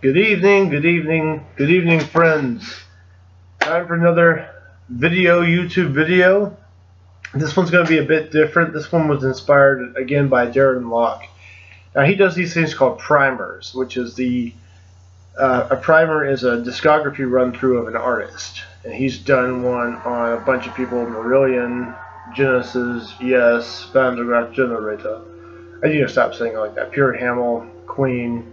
Good evening, good evening, good evening, friends. Time for another YouTube video. This one's going to be a bit different. This one was inspired again by Darren Locke. Now he does these things called primers, which is a primer is a discography run through of an artist, and he's done one on a bunch of people: Marillion, Genesis, Yes, Bandograph Generator. I need to stop saying it like that. Pure Hamill, Queen.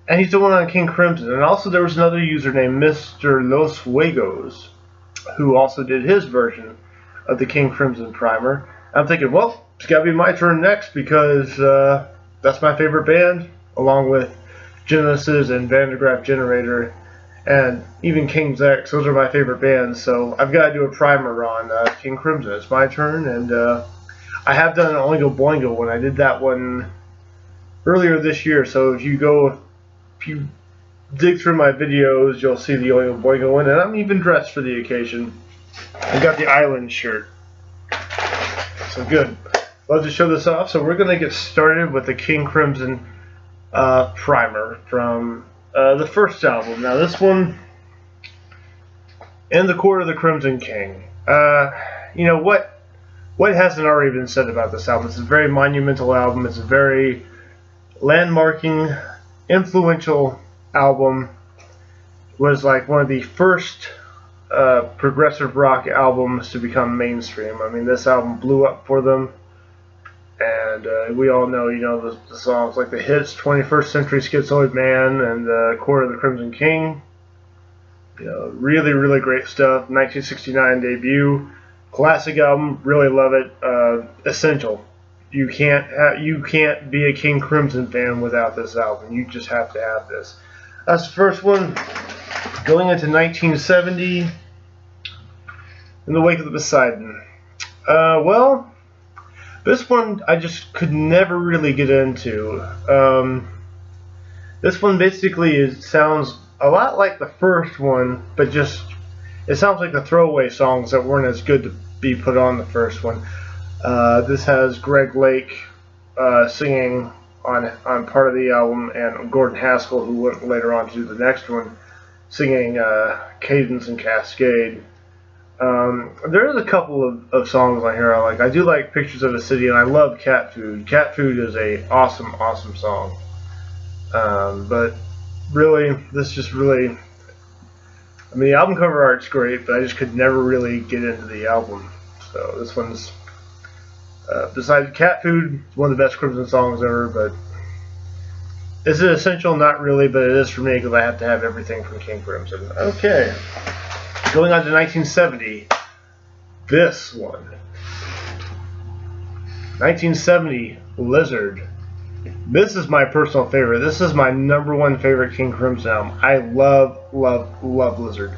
And he's the one on King Crimson. And also there was another user named Mr. Los Fuegos who also did his version of the King Crimson primer. I'm thinking, well, it's got to be my turn next because that's my favorite band, along with Genesis and Vandograph Generator and even King's X. Those are my favorite bands, so I've got to do a primer on King Crimson. It's my turn, and I have done an Oingo Boingo one. I did that one earlier this year, so if you dig through my videos, you'll see the Oingo Boingo one, and I'm even dressed for the occasion. I got the Island shirt, so good. Love to show this off. So we're going to get started with the King Crimson primer from the first album. Now this one, In the Court of the Crimson King. You know what hasn't already been said about this album? It's a very monumental album. It's a very landmarking, influential album. It was like one of the first progressive rock albums to become mainstream. I mean, this album blew up for them, and we all know, the songs like the hits, 21st Century Schizoid Man and Court of the Crimson King. Really, really great stuff. 1969 debut. Classic album, really love it. Essential. You can't be a King Crimson fan without this album. You just have to have this. That's the first one. Going into 1970, In the Wake of the Poseidon. Well, this one I just could never really get into. This one basically sounds a lot like the first one, but it sounds like the throwaway songs that weren't as good to be put on the first one. This has Greg Lake singing on part of the album, and Gordon Haskell, who went later on to do the next one, singing Cadence and Cascade. There's a couple of songs on here I like. I do like Pictures of a City, and I love Cat Food. Cat Food is a awesome song. But really, I mean, the album cover art's great, but I just could never really get into the album. So this one's, besides Cat Food, one of the best Crimson songs ever, but is it essential? Not really, but it is for me because I have to have everything from King Crimson. Okay, going on to 1970, this one. 1970, Lizard. This is my personal favorite. This is my #1 favorite King Crimson album. I love, love, love Lizard.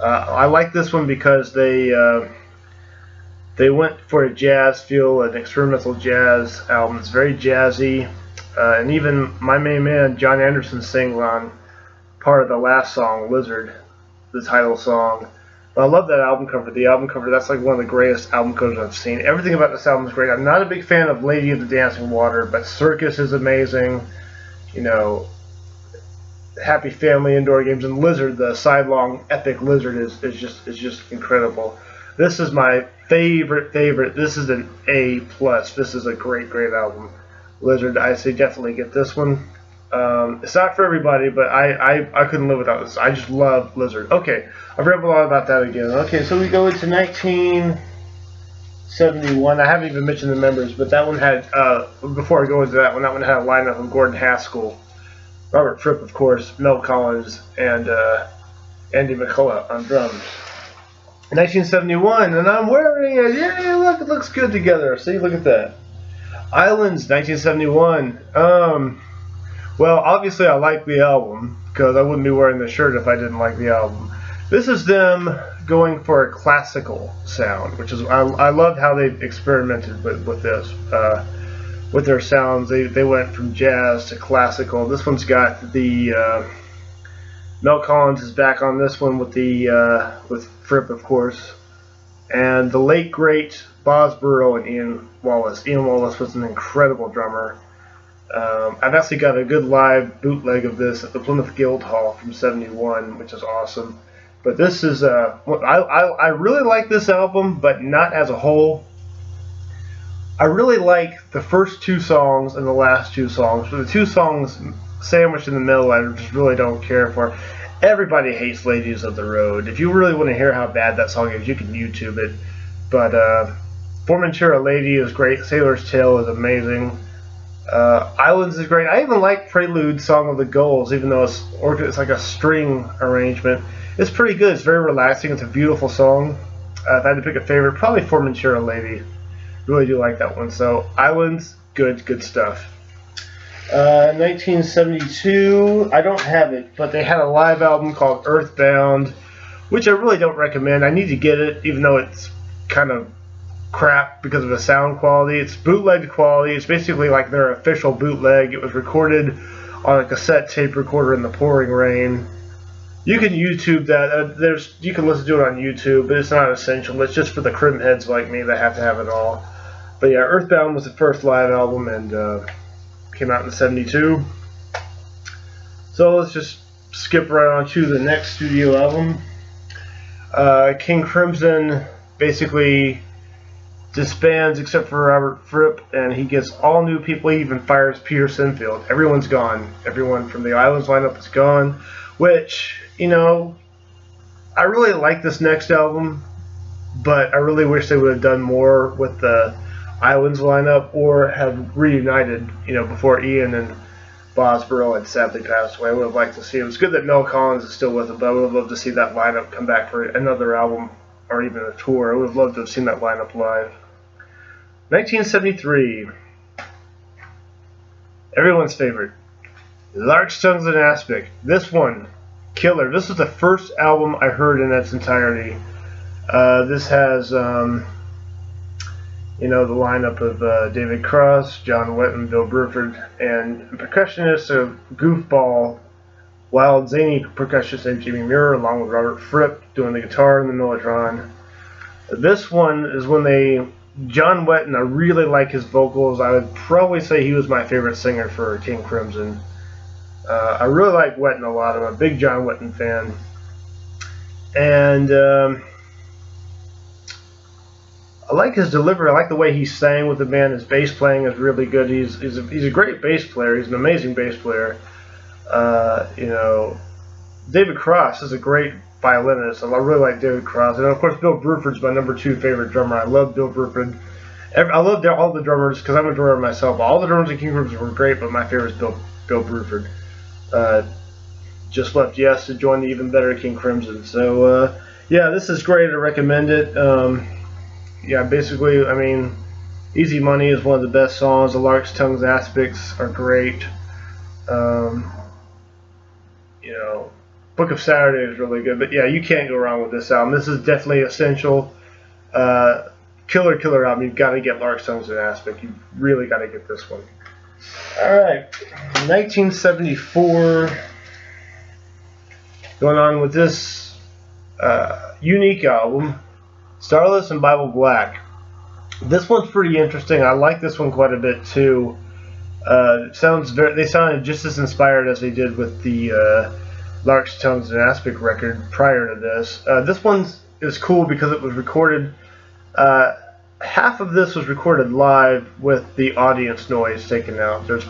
I like this one because they went for a jazz feel, an experimental jazz album. It's very jazzy, and even my main man John Anderson sings on part of the last song, Lizard, the title song. But I love that album cover. The album cover, that's like one of the greatest album covers I've seen. Everything about this album is great. I'm not a big fan of Lady of the Dancing Water, but Circus is amazing. Happy Family Indoor Games, and Lizard, the sidelong epic Lizard, is just incredible. This is my favorite. This is an A+. This is a great album. Lizard, I say definitely get this one. It's not for everybody, but I couldn't live without this. I just love Lizard. Okay, I've read a lot about that again. Okay, so we go into 1971. I haven't even mentioned the members, but that one had, before I go into that one had a lineup of Gordon Haskell, Robert Fripp, of course, Mel Collins, and Andy McCullough on drums. 1971, and I'm wearing it. Yeah, look, it looks good together. See, look at that. Islands, 1971. Well, obviously I like the album because I wouldn't be wearing the shirt if I didn't like the album. This is them going for a classical sound, which is I loved how they experimented with this, with their sounds. They went from jazz to classical. This one's got the Mel Collins is back on this one with with Fripp, of course, and the late great Boz Burrow and Ian Wallace. Ian Wallace was an incredible drummer. I've actually got a good live bootleg of this at the Plymouth Guildhall from '71, which is awesome. But this is I really like this album, but not as a whole. I really like the first two songs and the last two songs. But the two songs sandwiched in the middle, I just really don't care for. Everybody hates Ladies of the Road. If you really want to hear how bad that song is, you can YouTube it. But Formentera Lady is great. Sailor's Tale is amazing. Islands is great. I even like Prelude, Song of the Gulls, even though it's like a string arrangement. It's pretty good. It's very relaxing. It's a beautiful song. If I had to pick a favorite, probably Formentera Lady. Really do like that one. So Islands, good stuff. 1972, I don't have it, but they had a live album called Earthbound, which I really don't recommend. I need to get it, even though it's kind of crap because of the sound quality. It's bootleg quality. It's basically like their official bootleg. It was recorded on a cassette tape recorder in the pouring rain. You can YouTube that. You can listen to it on YouTube, but it's not essential. It's just for the crim heads like me that have to have it all. But yeah, Earthbound was the first live album and came out in '72. So let's just skip right on to the next studio album. King Crimson basically disbands except for Robert Fripp, and he gets all new people. He even fires Peter Sinfield. Everyone's gone. Everyone from the Islands lineup is gone, which, you know, I really like this next album, but I really wish they would have done more with the Islands lineup or have reunited, you know, before Ian and Bosborough had sadly passed away. I would have liked to see it. It was good that Mel Collins is still with them, but I would have loved to see that lineup come back for another album or even a tour. I would have loved to have seen that lineup live. 1973. Everyone's favorite. Lark's Tongues and Aspic. This one, killer. This was the first album I heard in its entirety. This has, you know, the lineup of David Cross, John Wetton, Bill Bruford, and percussionist of goofball, wild zany percussionist named Jimmy Muir, along with Robert Fripp doing the guitar and the mellotron. This one is when John Wetton, I really like his vocals. I would probably say he was my favorite singer for King Crimson. I really like Wetton a lot. I'm a big John Wetton fan. And I like his delivery. I like the way he sang with the band. His bass playing is really good. He's a great bass player. He's an amazing bass player. You know, David Cross is a great violinist. I really like David Cross. And of course, Bill Bruford's my #2 favorite drummer. I love Bill Bruford. I love all the drummers because I'm a drummer myself. All the drummers in King Crimson were great, but my favorite is Bill Bruford. Just left Yes to join the even better King Crimson. So yeah, this is great. I recommend it. Yeah, basically, I mean, Easy Money is one of the best songs. The Lark's Tongues Aspects are great. You know, Book of Saturday is really good. But yeah, you can't go wrong with this album. This is definitely essential. Killer album. You've got to get Lark's Tongues and Aspic. You really got to get this one. Alright, 1974. Going on with this unique album, Starless and Bible Black. This one's pretty interesting. I like this one quite a bit too. They sounded just as inspired as they did with the Lark's Tongues and Aspic record prior to this. This one is cool because it was recorded. Half of this was recorded live with the audience noise taken out. There's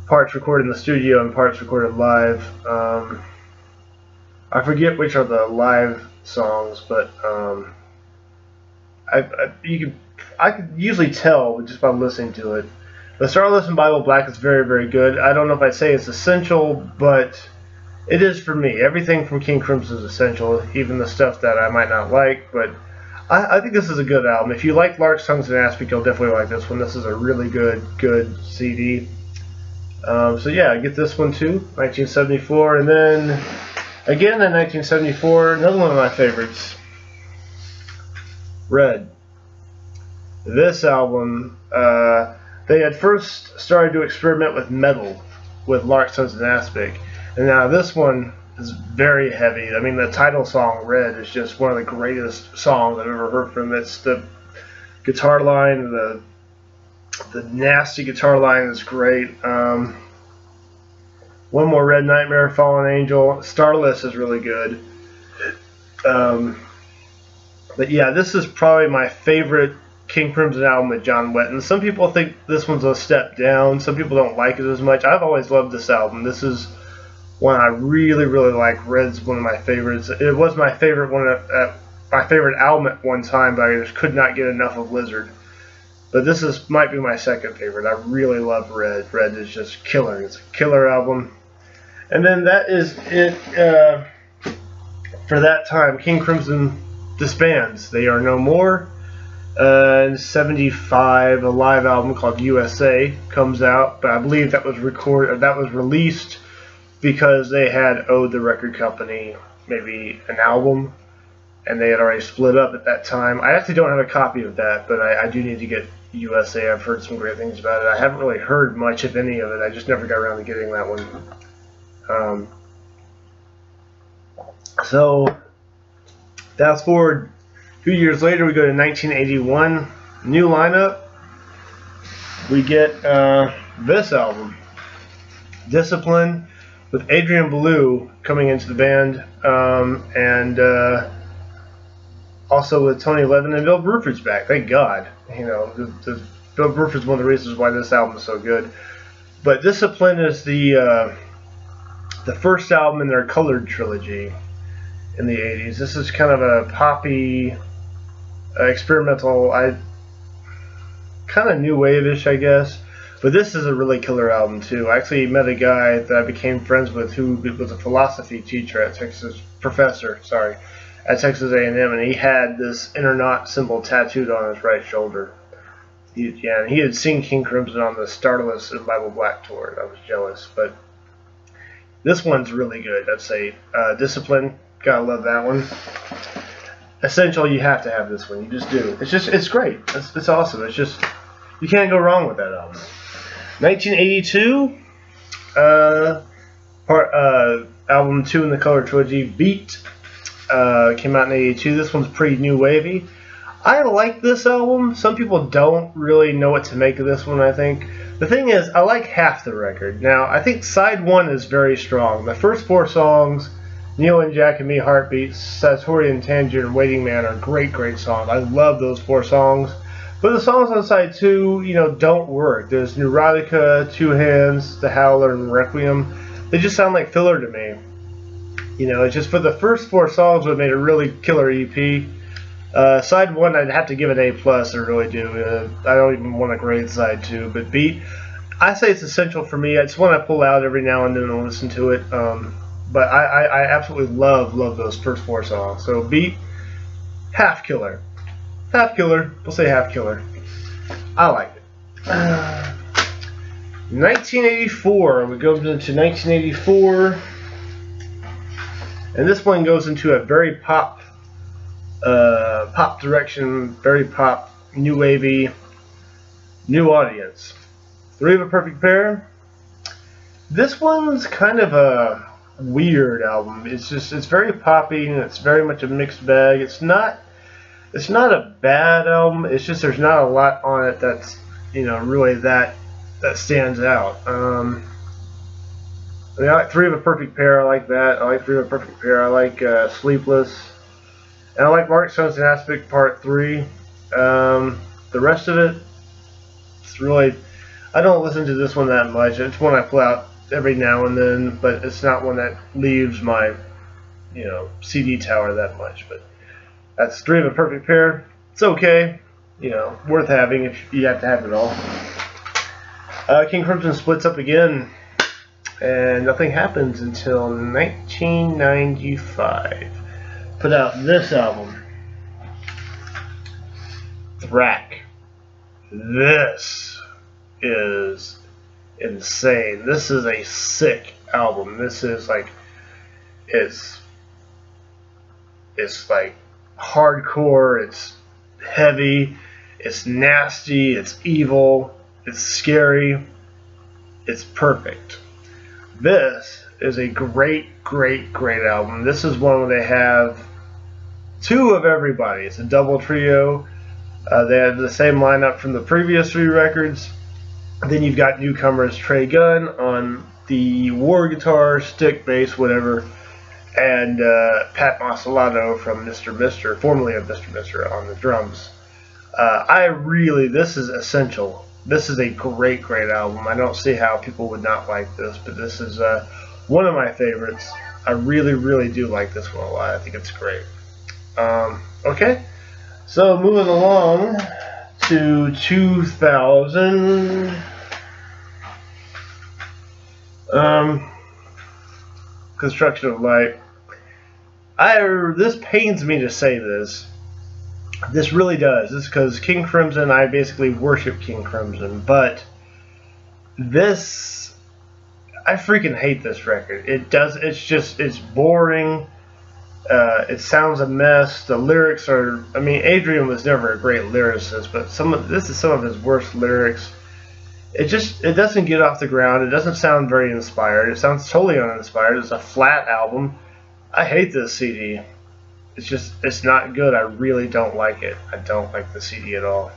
parts recorded in the studio and parts recorded live. I forget which are the live songs, but I could usually tell just by listening to it. The Starless and Bible Black is very, very good. I don't know if I'd say it's essential, but it is for me. Everything from King Crimson is essential, even the stuff that I might not like. But I think this is a good album. If you like Lark's Tongues and Aspic, you'll definitely like this one. This is a really good CD. So yeah, get this one too, 1974. And then again in 1974, another one of my favorites, Red. This album, they had first started to experiment with metal with Lark's Tongues and Aspic. And now this one is very heavy. I mean, the title song, Red, is just one of the greatest songs I've ever heard from him. It's the guitar line, the The nasty guitar line is great. One More Red Nightmare, Fallen Angel. Starless is really good. But yeah, this is probably my favorite King Crimson album with John Wetton. Some people think this one's a step down. Some people don't like it as much. I've always loved this album. This is one I really, really like. Red's one of my favorites. It was my favorite one, my favorite album at one time, but I just could not get enough of Lizard. But this might be my second favorite. I really love Red. Red is just killer. It's a killer album. And then that is it for that time. King Crimson disbands. They are no more. In '75, a live album called USA comes out, but I believe that was released because they had owed the record company maybe an album, and they had already split up at that time. I actually don't have a copy of that, but I do need to get USA. I've heard some great things about it. I haven't really heard much, if any, of it. I just never got around to getting that one. So, fast forward 2 years later, we go to 1981. New lineup. We get this album, Discipline, with Adrian Belew coming into the band, and also with Tony Levin and Bill Bruford's back. Thank God. You know, Bill Bruford's one of the reasons why this album is so good. But Discipline is the first album in their Colored trilogy in the 80s. This is kind of a poppy, experimental, kind of new wave-ish, I guess. But this is a really killer album too. I actually met a guy that I became friends with who was a philosophy teacher at professor at Texas A&M, and he had this inner knot symbol tattooed on his right shoulder. He had seen King Crimson on the Starless and Bible Black tour. I was jealous, but this one's really good. I'd say Discipline. Gotta love that one. Essential, you have to have this one. You just do. It's great. It's awesome. It's just, you can't go wrong with that album. 1982, album 2 in the Color trilogy, Beat, came out in 82. This one's pretty new wavy. I like this album. Some people don't really know what to make of this one, I think. The thing is, I like half the record. Now, I think side 1 is very strong. The first 4 songs, Neil and Jack and Me, Heartbeats, Satorian, Tangerine, Waiting Man, are great, great songs. I love those 4 songs. But the songs on side 2, don't work. There's Neurotica, Two Hands, The Howler, and Requiem. They just sound like filler to me. It's just for the first 4 songs would have made a really killer EP. Side 1, I'd have to give it A+, I really do. I don't even want to grade side 2. But Beat, I say it's essential for me. It's one I pull out every now and then and listen to it. But I absolutely love those first 4 songs. So Beat, half killer. Half killer. We'll say half killer. I like it. 1984. We go into 1984. And this one goes into a very pop direction, very pop, new wavy, new audience. Three of a Perfect Pair. This one's kind of a weird album. It's very poppy and it's very much a mixed bag. It's not a bad album. It's just there's not a lot on it that's really that stands out. I like Three of a Perfect Pair. I like that. I like Three of a Perfect Pair. I like Sleepless, and I like Mark Stone's Aspect Part 3. The rest of it, it's really, I don't listen to this one that much. It's one I pull out every now and then, but it's not one that leaves my CD tower that much. But that's Three of a Perfect Pair. It's okay, worth having if you have to have it all. King Crimson splits up again, and nothing happens until 1995. Put out this album, Thrack. This is insane. This is a sick album. This is like, it's like hardcore, it's heavy, it's nasty, it's evil, it's scary, it's perfect. This is a great, great, great album. This is one where they have 2 of everybody. It's a double trio. They have the same lineup from the previous 3 records. Then you've got newcomers Trey Gunn on the war guitar, stick, bass, whatever, and Pat Masalato from Mr. Mister, formerly of Mr. Mister, on the drums. This is essential. This is a great, great album. I don't see how people would not like this, but this is one of my favorites. I really, really do like this one a lot. I think it's great. Okay, so moving along to 2000. Construction of Light. This pains me to say this. This really does. This is because King Crimson, I basically worship King Crimson, but this, I freaking hate this record. It's boring. It sounds a mess. The lyrics are, I mean, Adrian was never a great lyricist, but this is some of his worst lyrics. It doesn't get off the ground. It doesn't sound very inspired. It sounds totally uninspired. It's a flat album. I hate this CD. It's not good. I really don't like it. I don't like the CD at all.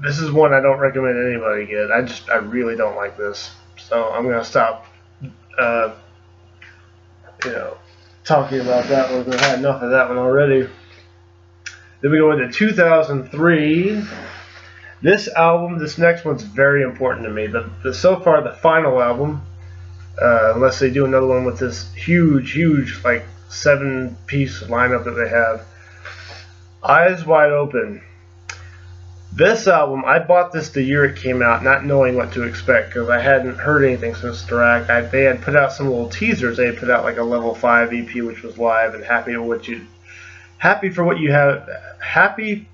This is one I don't recommend anybody get. I really don't like this. So I'm gonna stop, talking about that one. I've had enough of that one already. Then we go into 2003. This album, this next one's very important to me. So far, the final album, unless they do another one with this huge, like 7-piece lineup that they have. Eyes Wide Open. This album, I bought this the year it came out, not knowing what to expect, because I hadn't heard anything since Dirac. They had put out some little teasers. They had put out like a Level 5 EP, which was live, and Happy for What You Have. Happy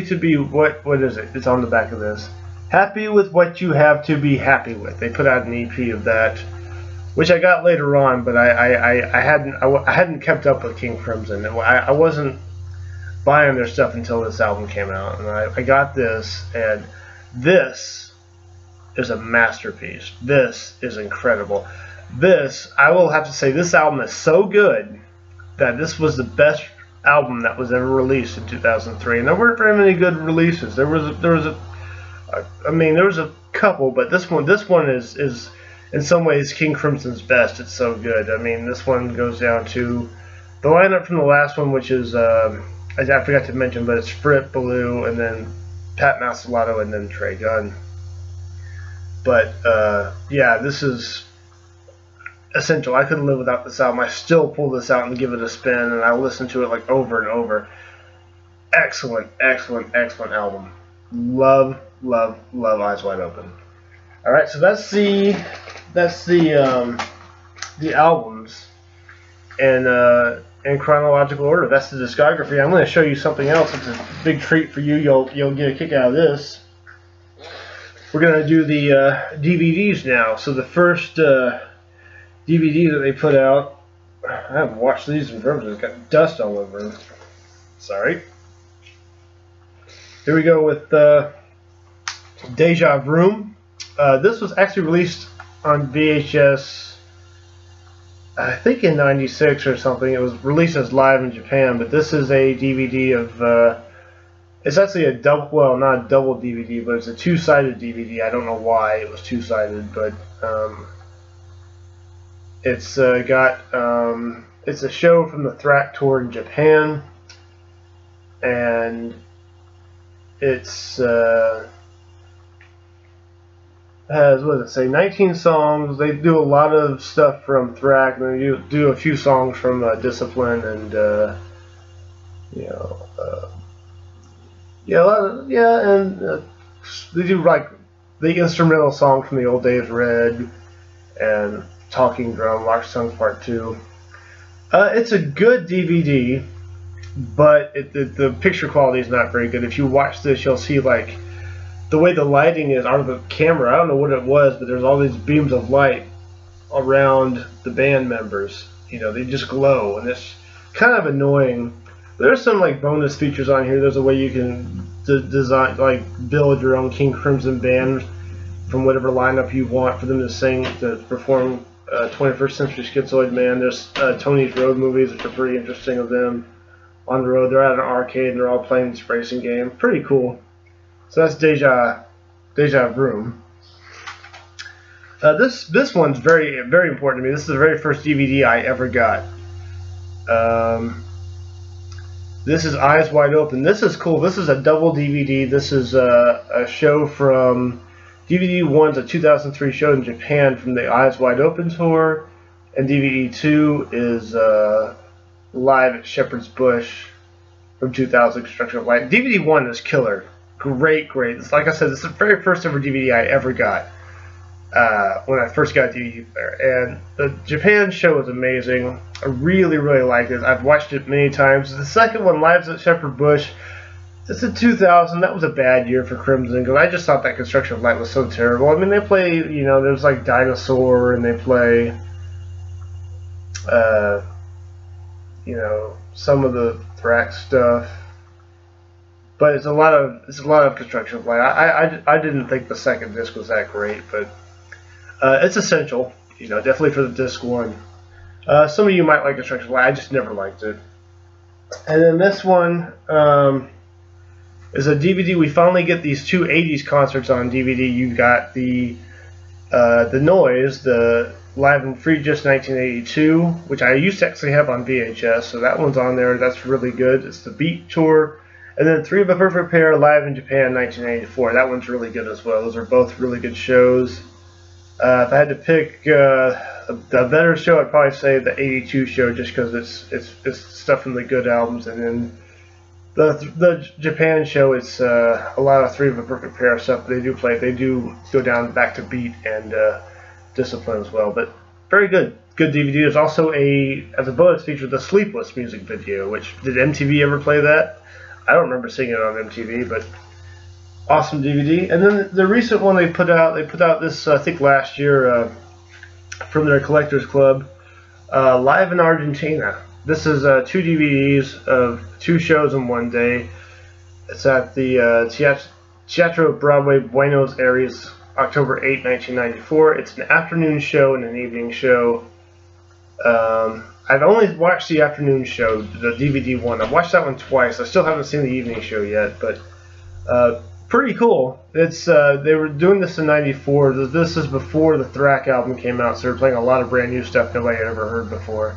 to be what is it? It's on the back of this. Happy with what you have to be happy with. They put out an EP of that, which I got later on, but I hadn't kept up with King Crimson. I wasn't buying their stuff until this album came out, and I got this, and this is a masterpiece. This is incredible. I will have to say, this album is so good that this was the best album that was ever released in 2003, and there weren't very many good releases. There was a couple, but this one is in some ways King Crimson's best. It's so good. I mean, this one goes down to the lineup from the last one, which is I forgot to mention, but it's Fripp, Ballou, and then Pat Masalato, and then Trey Gunn. But yeah, this is essential. I couldn't live without this album. I still pull this out and give it a spin, and I listen to it like over and over. Excellent, excellent, excellent album. Love Eyes Wide Open. All right, so that's the albums in chronological order. That's the discography. I'm going to show you something else. It's a big treat for you. You'll get a kick out of this. We're going to do the DVDs now. So the first DVD that they put out, I haven't watched these in forever. It's got dust all over them. Sorry. Here we go with Deja Vroom. This was actually released on VHS, I think in '96 or something. It was released as live in Japan, but this is a DVD of, it's actually a double, well, not a double DVD, but it's a two-sided DVD. I don't know why it was two-sided, but it's got, it's a show from the Thrack tour in Japan, and it's has, what does it say, 19 songs. They do a lot of stuff from Thrack, and they do a few songs from Discipline, and they do like the instrumental song from the Old Days Red and Talking Drum, Lost Songs Part 2. It's a good DVD, but the picture quality is not very good. If you watch this, you'll see like the way the lighting is out of the camera. I don't know what it was, but there's all these beams of light around the band members. You know, they just glow, and it's kind of annoying. There's some like bonus features on here. There's a way you can design, like build your own King Crimson band from whatever lineup you want for them to sing, to perform 21st Century Schizoid Man. There's Tony's Road movies, which are pretty interesting of them. on the road. They're at an arcade and they're all playing this racing game. Pretty cool. So that's Deja Vroom. This one's very important to me. This is the very first DVD I ever got. This is Eyes Wide Open. This is cool. This is a double DVD. This is a show from DVD 1's a 2003 show in Japan from the Eyes Wide Open tour, and DVD 2 is live at Shepherd's Bush from 2000, Construction of Light. DVD 1 is killer. Great. It's, like I said, this is the very first ever DVD I ever got when I first got a DVD player. And the Japan show was amazing. I really liked it. I've watched it many times. The second one, Live at Shepherd Bush, it's in 2000. That was a bad year for Crimson because I just thought that Construction of Light was so terrible. I mean, they play, you know, there's like Dinosaur, and they play, you know, some of the Thrax stuff. But it's a lot of Construction of Light. I didn't think the second disc was that great, but it's essential, you know, definitely for the disc 1. Some of you might like Construction of Light. I just never liked it. And then this one is a DVD. We finally get these 2 80s concerts on DVD. You got the Noise, the Live and Free Just 1982, which I used to actually have on VHS, so that one's on there. That's really good. It's the Beat Tour. And then 3 of a Perfect Pair, Live in Japan 1984. That one's really good as well. Those are both really good shows. If I had to pick a better show, I'd probably say the 82 show, just because it's stuff from the good albums. And then the Japan show, it's a lot of 3 of a Perfect Pair stuff. They do go down back to Beat and Discipline as well. But very good DVD. There's also as a bonus feature, the Sleepless music video. Which, did MTV ever play that? I don't remember seeing it on MTV, but awesome DVD. And then the recent one they put out this, I think last year, from their Collectors Club, Live in Argentina. This is 2 DVDs of 2 shows in one day. It's at the Teatro Broadway, Buenos Aires, October 8, 1994. It's an afternoon show and an evening show. I've only watched the afternoon show, the DVD one. I've watched that one twice. I still haven't seen the evening show yet, but pretty cool. It's they were doing this in '94. This is before the Thrax album came out, so they're playing a lot of brand new stuff nobody had ever heard before.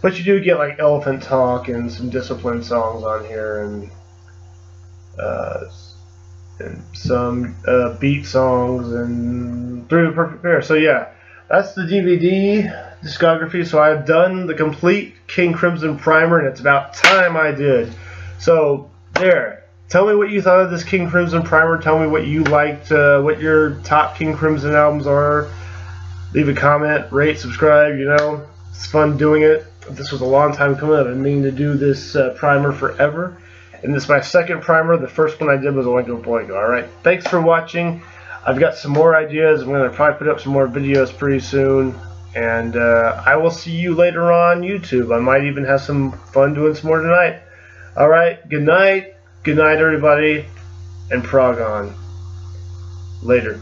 But you do get like Elephant Talk and some Discipline songs on here, and some Beat songs and 3 of a Perfect Pair. So yeah, that's the DVD discography. So I've done the complete King Crimson primer, and it's about time I did. So there, tell me what you thought of this King Crimson primer. Tell me what you liked, what your top King Crimson albums are. Leave a comment, rate, subscribe. You know, it's fun doing it. This was a long time coming. I've been meaning to do this primer forever, and this is my second primer. The first one I did was Oingo Boingo. Alright, thanks for watching. I've got some more ideas. I'm going to probably put up some more videos pretty soon. And I will see you later on YouTube. I might even have some fun doing some more tonight. Alright, good night. Good night, everybody. And prog on. Later.